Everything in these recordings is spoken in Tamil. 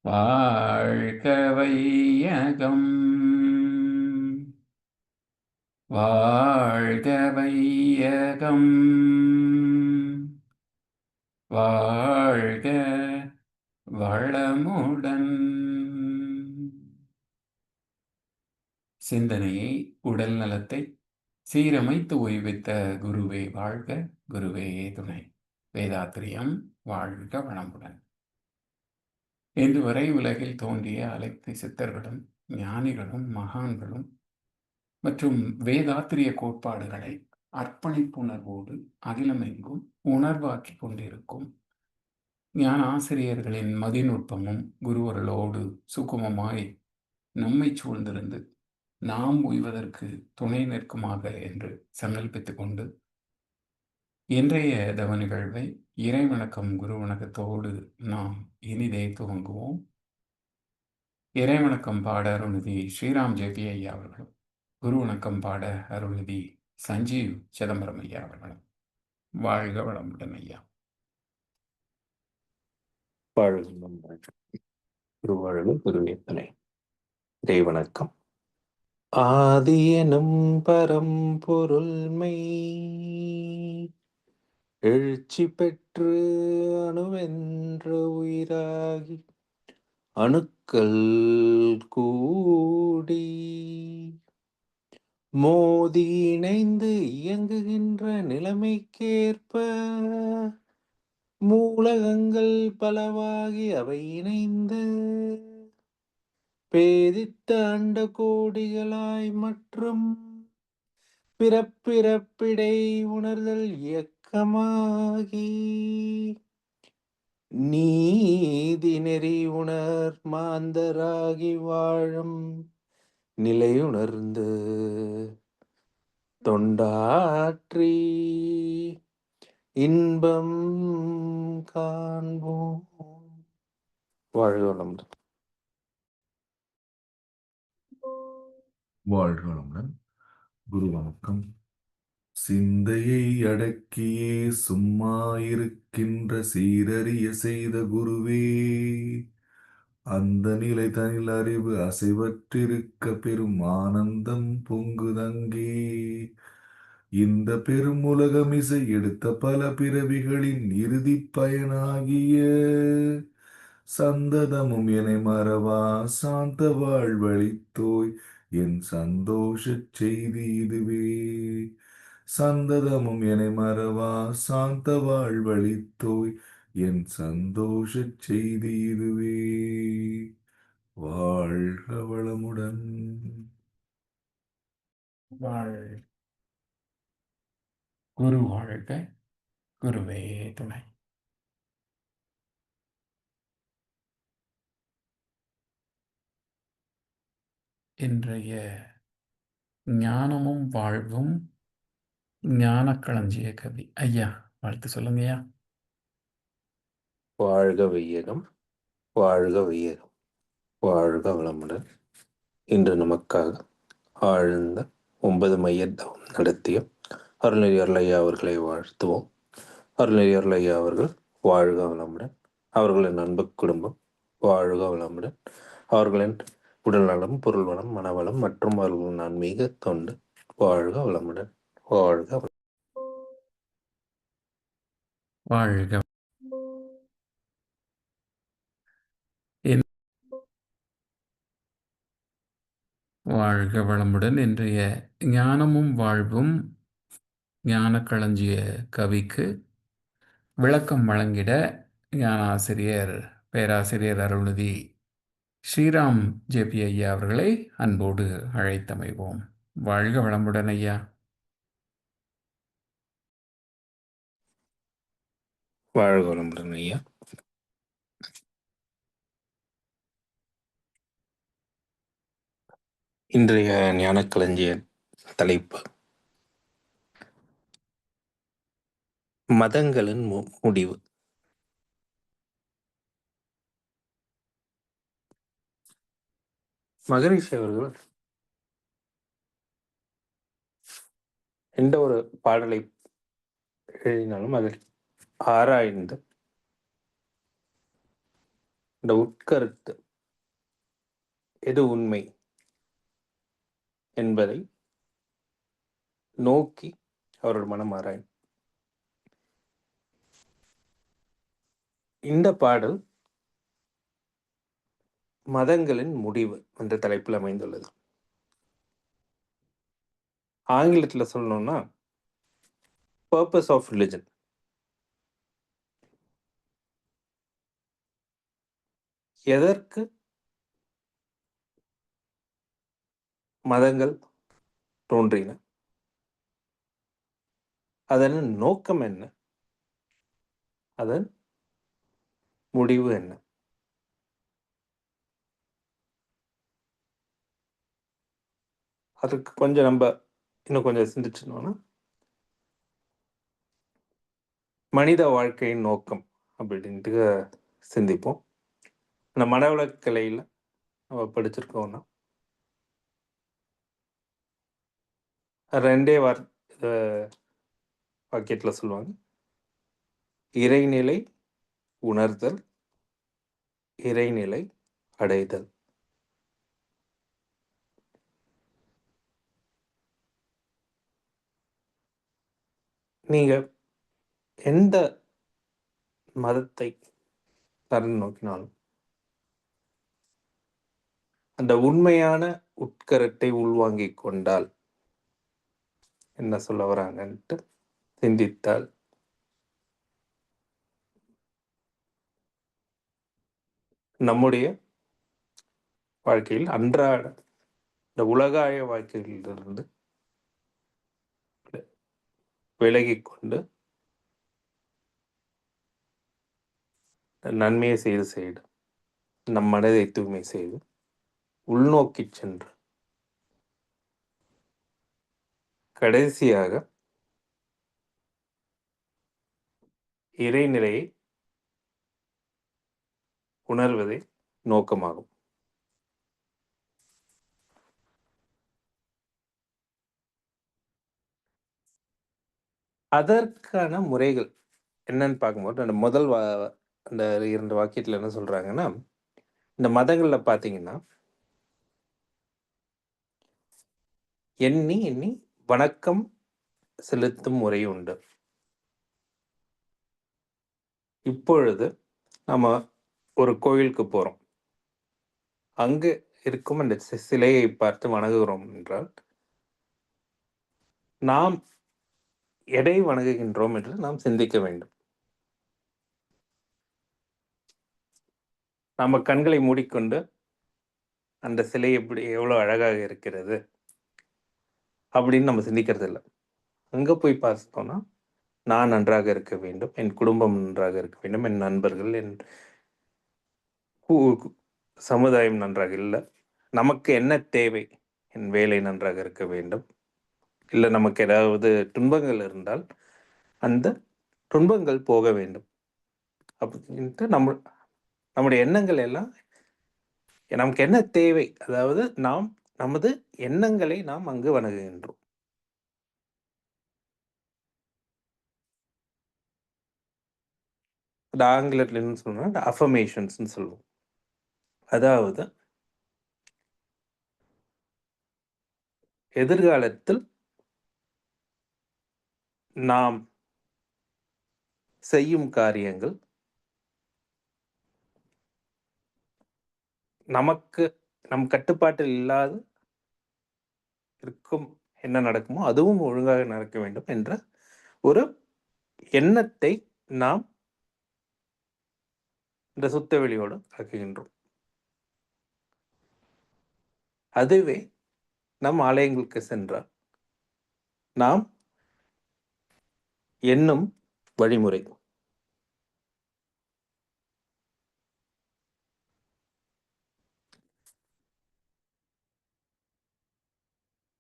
வாழ்க வையகம், வாழ்க வையகம், வாழ்க வளமுடன். சிந்தனையை, உடல் நலத்தை சீரமைத்து ஓய்வித்த குருவே வாழ்க, குருவே துணை. வேதாத்திரியம் வாழ்க வளமுடன். இன்று வரை உலகில் தோன்றிய அனைத்து சித்தர்களும் ஞானிகளும் மகான்களும் மற்றும் வேதாத்திரிய கோட்பாடுகளை அர்ப்பணிப்புணர்வோடு அகிலமெங்கும் உணர்வாக்கி கொண்டிருக்கும் ஞான ஆசிரியர்களின் மதிநுட்பமும் குருவர்களோடு சுக்குமமாய் நம்மை சூழ்ந்திருந்து நாம் உய்வதற்கு துணை நிற்குமாக என்று சங்கல்பித்துக் கொண்டு இன்றைய தவ நிகழ்வை இறைவணக்கம் குரு வணக்கத்தோடு நாம் இனிதே துவங்குவோம். இறைவணக்கம் பாட அருள்நிதி ஸ்ரீராம் ஜெபி ஐயா அவர்களும், குரு வணக்கம் பாட அருள்நிதி சஞ்சீவ் சிதம்பரம் ஐயா அவர்களும். வாழ்க வளமுடன் ஐயா. குருவாழ்வு குருவேத்தனை. இறைவணக்கம். ஆதியனும் பரம்பொருள்மை எழுச்சி பெற்று அணுவென்ற உயிராகி அணுக்கள் கூடி மோதி இணைந்து இயங்குகின்ற நிலைமைக்கேற்ப மூலகங்கள் பலவாகி அவை இணைந்து பேதித்த அண்ட கோடிகளாய் மற்றும் பிறப்பிறப்பிடை உணர்தல் இயக்கமாகி நீதி நெறி உணர் மாந்தராகி வாழும் நிலையுணர்ந்து தொண்டாற்றி இன்பம் காண்போம். வாழ்க வளமுடன். வாழ்க வளமுடன். குரு வணக்கம். சிந்தையை அடக்கியே சும்மா இருக்கின்ற சீரறிய செய்த குருவே, அந்த நிலை தனில் அறிவு அசைவற்றிருக்க பெரும் ஆனந்தம் பொங்குதங்கே. இந்த பெரும் உலகமிசை எடுத்த பல பிறவிகளின் இறுதி பயனாகிய சந்ததமும் என மறவா சாந்த வாழ்வழித்தோய் என் சந்தோஷ செய்தி இதுவே. சந்ததமும் என மறவா சாந்த வாழ்வழித்தோய் என் சந்தோஷ செய்தி இதுவே. வாழ்க வளமுடன். குரு வாழ்க, குருவே துணை. இன்றைய ஞானமும் வாழ்வும் ஞானக்களஞ்சிய கவி. ஐயா வாழ்த்து சொல்லுங்கய்யா. வாழ்க வையகம், வாழ்க வையகம், வாழ்க வளமுடன். இன்று நமக்காக ஆழ்ந்த 9 மையத்தவம் நடத்திய அருள்நெறி அருளையா அவர்களை வாழ்த்துவோம். அருள்நெறி அருளையா அவர்கள் வாழ்க வளமுடன். அவர்களின் அன்பு குடும்பம் வாழ்க வளமுடன். அவர்களின் உடல் நலம், பொருள் வளம், மனவளம் மற்றும் அவர்களின் ஆன்மீக தொண்டு வாழ்க வளமுடன். வாழ்க வாழ்க. வாழ்க வளமுடன். இன்றைய ஞானமும் வாழ்வும் ஞானக்களஞ்சிய கவிக்கு விளக்கம் வழங்கிட ஞான ஆசிரியர் பேராசிரியர் அருள்நிதி ஸ்ரீராம் ஜேபி ஐயா அவர்களை அன்போடு அழைத்தமைவோம். வாழ்க வளமுடன் ஐயா. வாழ்க வளமுடன் ஐயா. இன்றைய ஞானக்களஞ்சிய தலைப்பு மதங்களின் முடிவு. மகரிஷி அவர்கள் எந்த ஒரு பாடலை எழுதினாலும் அதில் ஆராய்ந்து இந்த உட்கருத்து எது உண்மை என்பதை நோக்கி அவரோட மனம் ஆராயும். இந்த பாடல் மதங்களின் முடிவு என்ற தலைப்பில் அமைந்துள்ளது. ஆங்கிலத்தில் சொல்லணும்னா பர்பஸ் ஆஃப் ரிலிஜன். எதற்கு மதங்கள் தோன்றின, அதன் நோக்கம் என்ன, அதன் முடிவு என்ன? அதுக்கு கொஞ்சம் நம்ம இன்னும் கொஞ்சம் சிந்திச்சோம்னா மனித வாழ்க்கையின் நோக்கம் அப்படின்ட்டு சிந்திப்போம். இந்த மனவளக்கலையில் நம்ம படிச்சிருக்கோம்னா ரெண்டே வாக்கியத்தில் சொல்லுவாங்க, இறைநிலை உணர்தல், இறைநிலை அடைதல். நீங்க எந்த மதத்தை தரன்னு நோக்கினாலும் அந்த உண்மையான உட்கருத்தை உள்வாங்கிக் கொண்டால் என்ன சொல்ல வராங்கன்ட்டு சிந்தித்தால் நம்முடைய வாழ்க்கையில் அன்றாட இந்த உலகாய வாழ்க்கையிலிருந்து விலகிக் கொண்டு நன்மையை செய்து நம் மனதை தூய்மை செய்து உள்நோக்கி சென்று கடைசியாக இறைநிலையை உணர்வதே நோக்கமாகும். அதற்கான முறைகள் என்னன்னு பார்க்கும்போது அந்த முதல் அந்த 2 வாக்கியத்தில் என்ன சொல்றாங்கன்னா, இந்த மதங்களில் பார்த்தீங்கன்னா எண்ணி எண்ணி வணக்கம் செலுத்தும் முறை உண்டு. இப்பொழுது நம்ம ஒரு கோயிலுக்கு போகிறோம், அங்கு இருக்கும் அந்த சிலையை பார்த்து வணங்குகிறோம் என்றால் நாம் எதை வணங்குகின்றோம் என்று நாம் சிந்திக்க வேண்டும். நம்ம கண்களை மூடிக்கொண்டு அந்த சிலை எவ்வளோ அழகாக இருக்கிறது அப்படின்னு நம்ம சிந்திக்கிறது இல்லை. அங்கே போய் பார்த்தோம்னா நான் நன்றாக இருக்க வேண்டும், என் குடும்பம் நன்றாக இருக்க வேண்டும், என் நண்பர்கள், என் சமுதாயம் நன்றாக இல்லை, நமக்கு என்ன தேவை, என் வேலை நன்றாக இருக்க வேண்டும், இல்லை நமக்கு ஏதாவது துன்பங்கள் இருந்தால் அந்த துன்பங்கள் போக வேண்டும் அப்படின்ட்டு நம்முடைய எண்ணங்கள் எல்லாம் நமக்கு என்ன தேவை, அதாவது நமது எண்ணங்களை நாம் அங்கு வணங்குகின்றோம். அது ஆங்கிலத்தில் என்ன சொல்லணும்னா அஃபர்மேஷன்ஸ்ன்னு சொல்லுவோம். அதாவது எதிர்காலத்தில் நாம் செய்யும் காரியங்கள் நம் கட்டுப்பாட்டில் இல்லாது இருக்கும், என்ன நடக்குமோ அதுவும் ஒழுங்காக நடக்க வேண்டும் என்ற ஒரு எண்ணத்தை நாம் இந்த சுத்தவெளியோடு ஆக்குகின்றோம். அதுவே நம் ஆலயங்களுக்கு சென்றால் நாம் எண்ணும் வழிமுறை.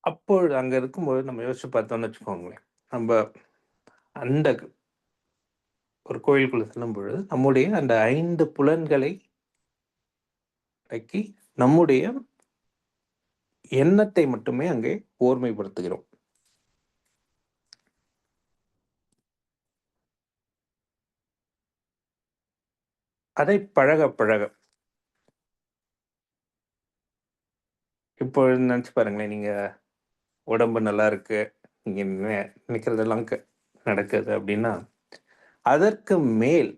அப்பொழுது அங்க இருக்கும்போது நம்ம யோசிச்சு பார்த்தோம்னு வச்சுக்கோங்களேன், நம்ம அந்த ஒரு கோயிலுக்குள்ள செல்லும் பொழுது நம்முடைய அந்த 5 புலன்களை அடக்கி நம்முடைய எண்ணத்தை மட்டுமே அங்கே ஓர்மைப்படுத்துகிறோம். அதை பழக பழக இப்போ நினச்சி பாருங்களேன், நீங்கள் உடம்பு நல்லா இருக்கு, நீங்கள் நினைக்கிறதெல்லாம் நடக்குது அப்படின்னா, அதற்கு மேல்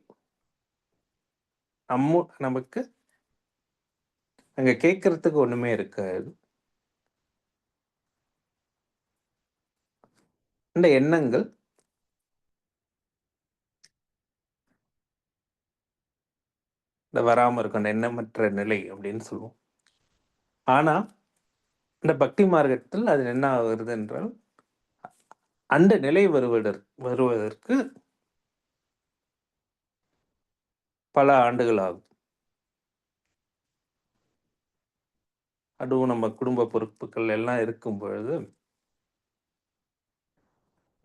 நமக்கு அங்கே கேட்கறதுக்கு ஒன்றுமே இருக்காது. இந்த எண்ணங்கள் இந்த வராமல் இருக்கும், அந்த எண்ணமற்ற நிலை அப்படின்னு சொல்லுவோம். ஆனால் இந்த பக்தி மார்க்கத்தில் அது என்ன ஆகுறது என்றால், அந்த நிலை வருவதற்கு பல ஆண்டுகள் ஆகும். அதுவும் நம்ம குடும்ப பொறுப்புகள் எல்லாம் இருக்கும் பொழுது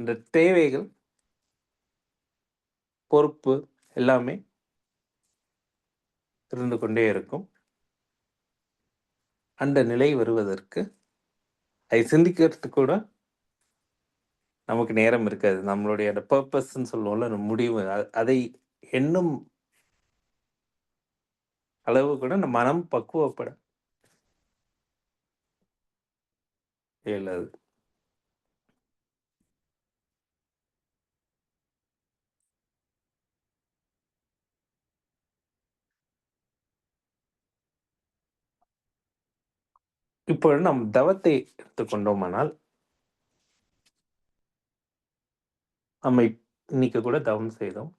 இந்த தேவைகள், பொறுப்பு எல்லாமே இருந்து கொண்டே இருக்கும். அந்த நிலை வருவதற்கு அதை சிந்திக்கிறதுக்கு கூட நமக்கு நேரம் இருக்காது. நம்மளுடைய அந்த பர்பஸ்ன்னு சொல்லுவோம்ல, அந்த முடிவு, அதை எண்ணும் அளவு கூட நம்ம மனம் பக்குவப்பட இயலாது. இப்பொழுது நம் தவத்தை எடுத்துக்கொண்டோமானால், நம்ம இன்னைக்கு கூட தவம் செய்தோம்.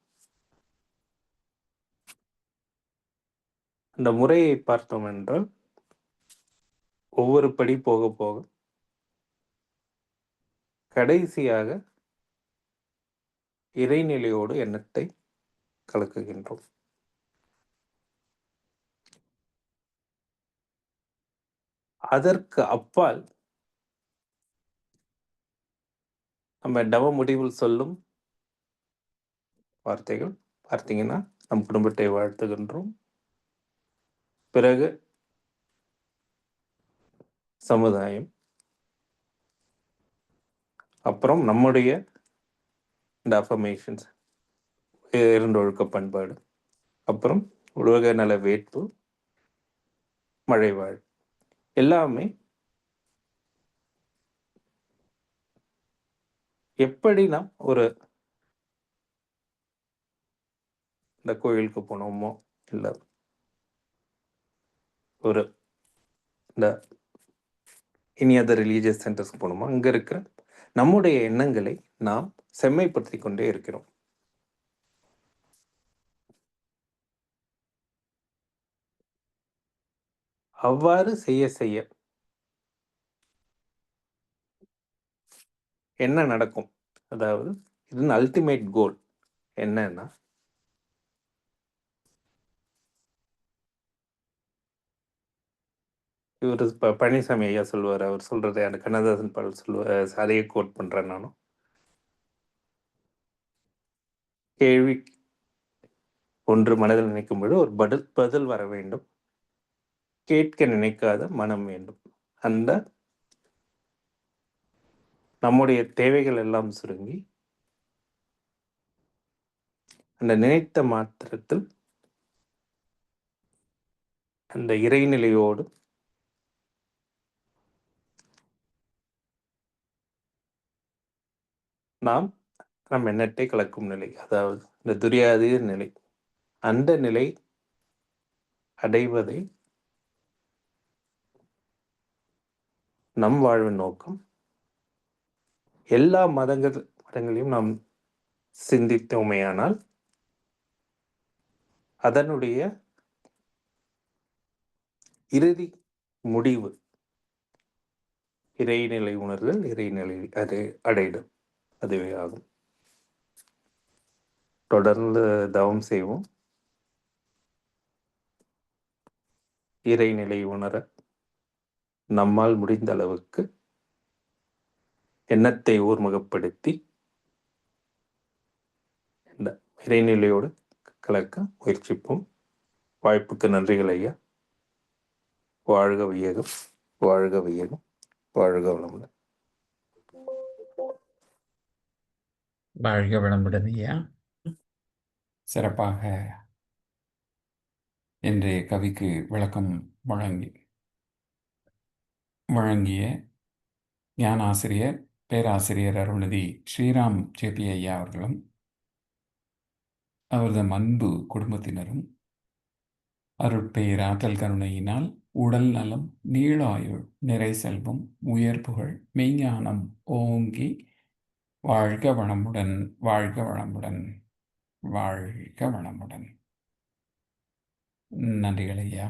அந்த முறையை பார்த்தோம் என்றால், ஒவ்வொரு படி போக போக கடைசியாக இறைநிலையோடு எண்ணத்தை கலக்குகின்றோம். அதற்கு அப்பால் நம்ம தவ முடிவில் சொல்லும் வார்த்தைகள் பார்த்தீங்கன்னா, நம் குடும்பத்தை வாழ்த்துகின்றோம், பிறகு சமுதாயம், அப்புறம் நம்முடைய இந்த அஃபர்மேஷன்ஸ், இரண்டொழுக்க பண்பாடு, அப்புறம் உலக நல வேட்பு, மழைவாழ், எல்லாமே எப்படி நாம் ஒரு இந்த கோயிலுக்கு போனோமோ, இல்லை ஒரு இந்த இனி அதர் ரிலீஜியஸ் சென்டர்ஸ்க்கு போனோமோ, அங்கே இருக்கிற நம்முடைய எண்ணங்களை நாம் செம்மைப்படுத்தி கொண்டே இருக்கிறோம். அவ்வாறு செய்ய செய்ய என்ன நடக்கும்? அதாவது இதன் அல்டிமேட் கோல் என்னன்னா, இவர் பழனிசாமி ஐயா சொல்லுவார், அவர் சொல்றதை அந்த கண்ணதாசன் பாடல் சொல்லுவார், அதையே கோட் பண்றேன் நானும். கேள்வி ஒன்று மனதில் நினைக்கும் பொழுது ஒரு பதில் வர வேண்டும், கேட்க நினைக்காத மனம் வேண்டும். அந்த நம்முடைய தேவைகள் எல்லாம் சுருங்கி அந்த நினைத்த மாத்திரத்தில் அந்த இறைநிலையோடு நாம் நம் எண்ணத்தை கலக்கும் நிலை, அதாவது இந்த துரியாதீத நிலை, அந்த நிலை அடைவதை நம் வாழ்வின் நோக்கம். எல்லா மதங்களையும் நாம் சிந்தித்தோமேயானால் அதனுடைய இறுதி முடிவு இறைநிலை உணர்தல், இறைநிலை அடைதல், அதுவே ஆகும். தொடர்ந்து தவம் செய்வோம், இறைநிலை உணர நம்மால் முடிந்த அளவுக்கு எண்ணத்தை ஊர்முகப்படுத்தி இந்த இறைநிலையோடு கலக்க முயற்சிப்போம். வாய்ப்புக்கு நன்றிகள் ஐயா. வாழ்க வையகம், வாழ்க வையகம், வாழ்க வளமுடன். வாழ்க வளமுடன் ஐயா. சிறப்பாக இன்றைய கவிக்கு விளக்கம் வழங்கி வழங்கிய ஞானாசிரியர் பேராசிரியர் அருள்நிதி ஸ்ரீராம் ஜேபி ஐயா அவர்களும் அவரது அன்பு குடும்பத்தினரும் அருட்பேர் ஆற்றல் கருணையினால் உடல் நலம், நீளாயுள், நிறை செல்வம், உயர் புகழ், மெய்ஞானம் ஓங்கி வாழ்க வளமுடன், வாழ்க வளமுடன், வாழ்க வளமுடன். நன்றிகள் ஐயா.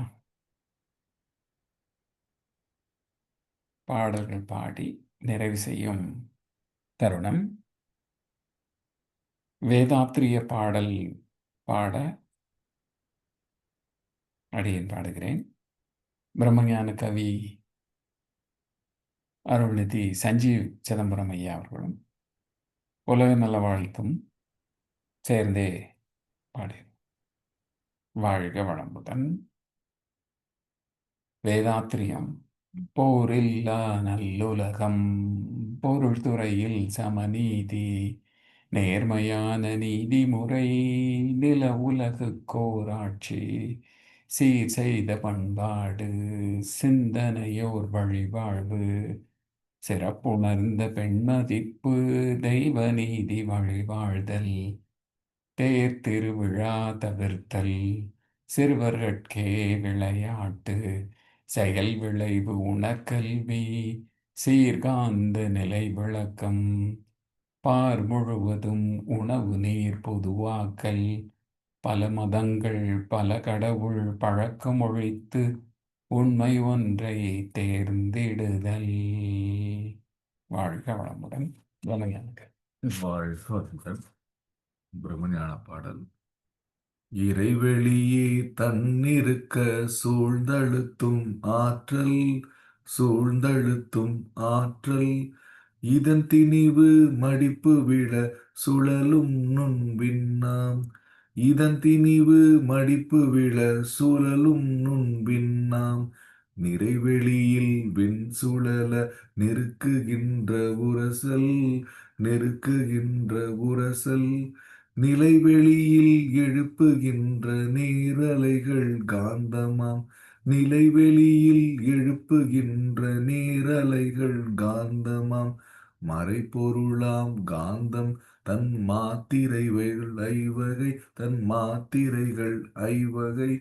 பாடல்கள் பாடி நிறைவு செய்யும் தருணம். வேதாத்திரிய பாடல் பாட அடியேன் பாடுகிறேன். பிரம்மஞான கவி அருள்நிதி சஞ்சீவ் சிதம்பரம் ஐயா அவர்களும் உலக நல வாழ்த்தும் சேர்ந்தே பாடு. வாழ்க வளமுடன். வேதாத்திரியம். போரில்லா நல்லுலகம், பொருள் துறையில் சமநீதி, நேர்மையான நீதிமுறை, நில உலகுக்கோராட்சி, சீர் செய்த பண்பாடு, சிந்தனையோர் வழிவாழ்வு, சிறப்புணர்ந்த பெண்மதிப்பு, தெய்வ நீதி வழிவாழ்தல், தேர் திருவிழா தவிர்த்தல், சிறுவர்கட்கே விளையாட்டு, செயல் விளைவு உணர்கல்வி, சீர்காந்த நிலை விளக்கம், பார் முழுவதும் உணவு நீர் பொதுவாக்கல், பல மதங்கள் பல கடவுள் பழக்கம் ஒழித்து உண்மை ஒன்றை தேர்ந்திடுதல். வாழ்க வளமுடன். வணக்கம். வாழ்க வளமுடன். பிரம்மஞான பாடல். இறைவெளியே தன்னிருக்க சூழ்ந்தழுத்தும் ஆற்றல், சூழ்ந்தழுத்தும் ஆற்றல், இதன் திணிவு மடிப்பு விட சுழலும் நுண்பின்னாம், இதன் திணிவு மடிப்பு விழ சுழலும் நுண்பின்னாம், நிறைவெளியில் வெண் சுழல நெருக்குகின்ற உரசல், நெருக்குகின்ற உரசல், நிலைவெளியில் எழுப்புகின்ற நேரலைகள் காந்தமாம், நிலைவெளியில் எழுப்புகின்ற நேரலைகள் காந்தமாம், மறைபொருளாம் காந்தம் தன் மாத்திரைகள் ஐவகை, தன் மாத்திரைகள் ஐவகை,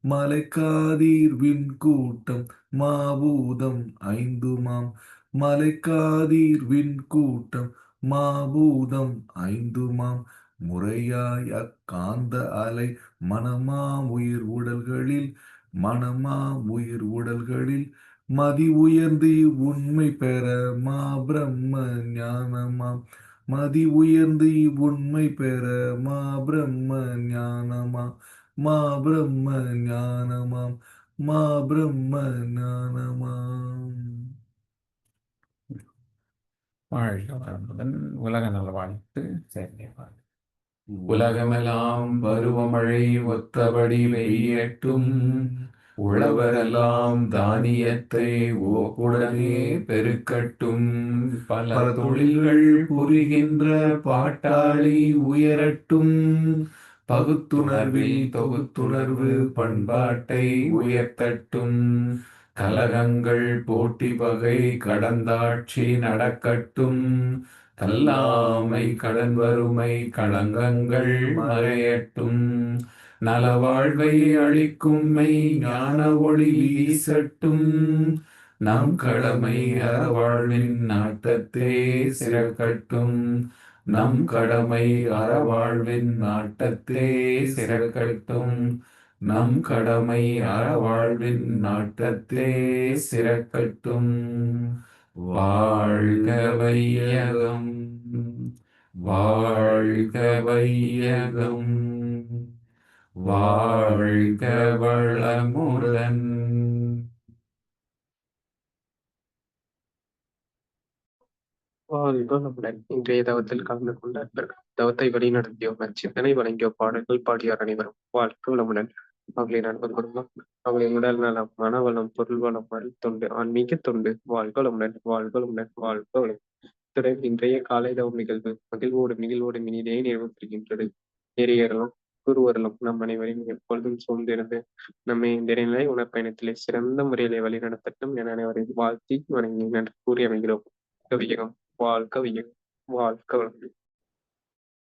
மலைக்காதீர் விண்கூட்டம் மாபூதம் ஐந்துமாம், மலைக்காதீர் விண்கூட்டம் மாபூதம் ஐந்துமாம், முறையாய் அக்காந்த அலை மனமாம் உயிர் உடல்களில், மனமாம் உயிர் உடல்களில், மதி உயர்ந்து உண்மை பெற மா பிரம்ம ஞானமாம், மதி உயர்ந்து உண்மை பெற மா பிரம்ம ஞானமாம், மா பிரம்ம ஞானமாம், மா பிரம்ம ஞானமாம். வாழ்க வளமுடன். உலக நல வாழ்த்து சேர்ந்தே பாடு. உலகமெல்லாம் பருவமழை ஒத்தபடி பெய்யட்டும், உழவரெல்லாம் தானியத்தை ஓப்புடனே பெருக்கட்டும், பல தொழில்கள் புரிகின்ற பாட்டாளி உயரட்டும், பகுத்துணர்வில் தொகுத்துணர்வு பண்பாட்டை உயர்த்தட்டும், கலகங்கள் போட்டி பகை கடந்தாட்சி நடக்கட்டும், கல்லாமை கடன் வறுமை களங்கங்கள் மறையட்டும், நலவாழ்வை அளிக்கும் மெய் ஞான ஒளி வீசட்டும், நம் கடமை அறவாழ்வின் நாட்டத்தே சிறக்கட்டும், நம் கடமை அறவாழ்வின் நாட்டத்தே சிறக்கட்டும், நம் கடமை அறவாழ்வின் நாட்டத்தே சிறக்கட்டும். வாழ்க வையகம், வாழ்க வையகம், வாழ்க வளமுடன். வாழ்க வளமுடன். இன்றைய தவத்தில் கலந்து கொண்ட அன்பர்கள், தவத்தை வழிநடத்தியோர், சிந்தனை வழங்கிய பாடல்கள் பாடியோர் அனைவரும் வாழ்க வளமுடன். அவர்களின் அன்பர் குடும்பம், அவர்களின் உடல் நலம், மனவளம், பொருள் வளம், தொண்டு, ஆன்மீக தொண்டு, வாழ்க வளமுடன், வாழ்க வளமுடன், வாழ்க வளம். இத்துடன் இன்றைய காலை தவம் நிகழ்வு மகிழ்வோடு இனிதே நிறைவு பெறுகின்றது. நெறியேறலாம். குருவருளும் நம் அனைவரையும் எப்பொழுதும் சூழ்ந்திருந்து நம்மை இந்த இறைநிலை உணர்பயணத்திலே சிறந்த முறையிலே வழிநடத்தட்டும் என அனைவரையும் வாழ்த்தி வணங்கி நன்றி கூறி அமைகிறோம். வாழ்க வையகம், வாழ்க வையகம், வாழ்க வளமுடன்.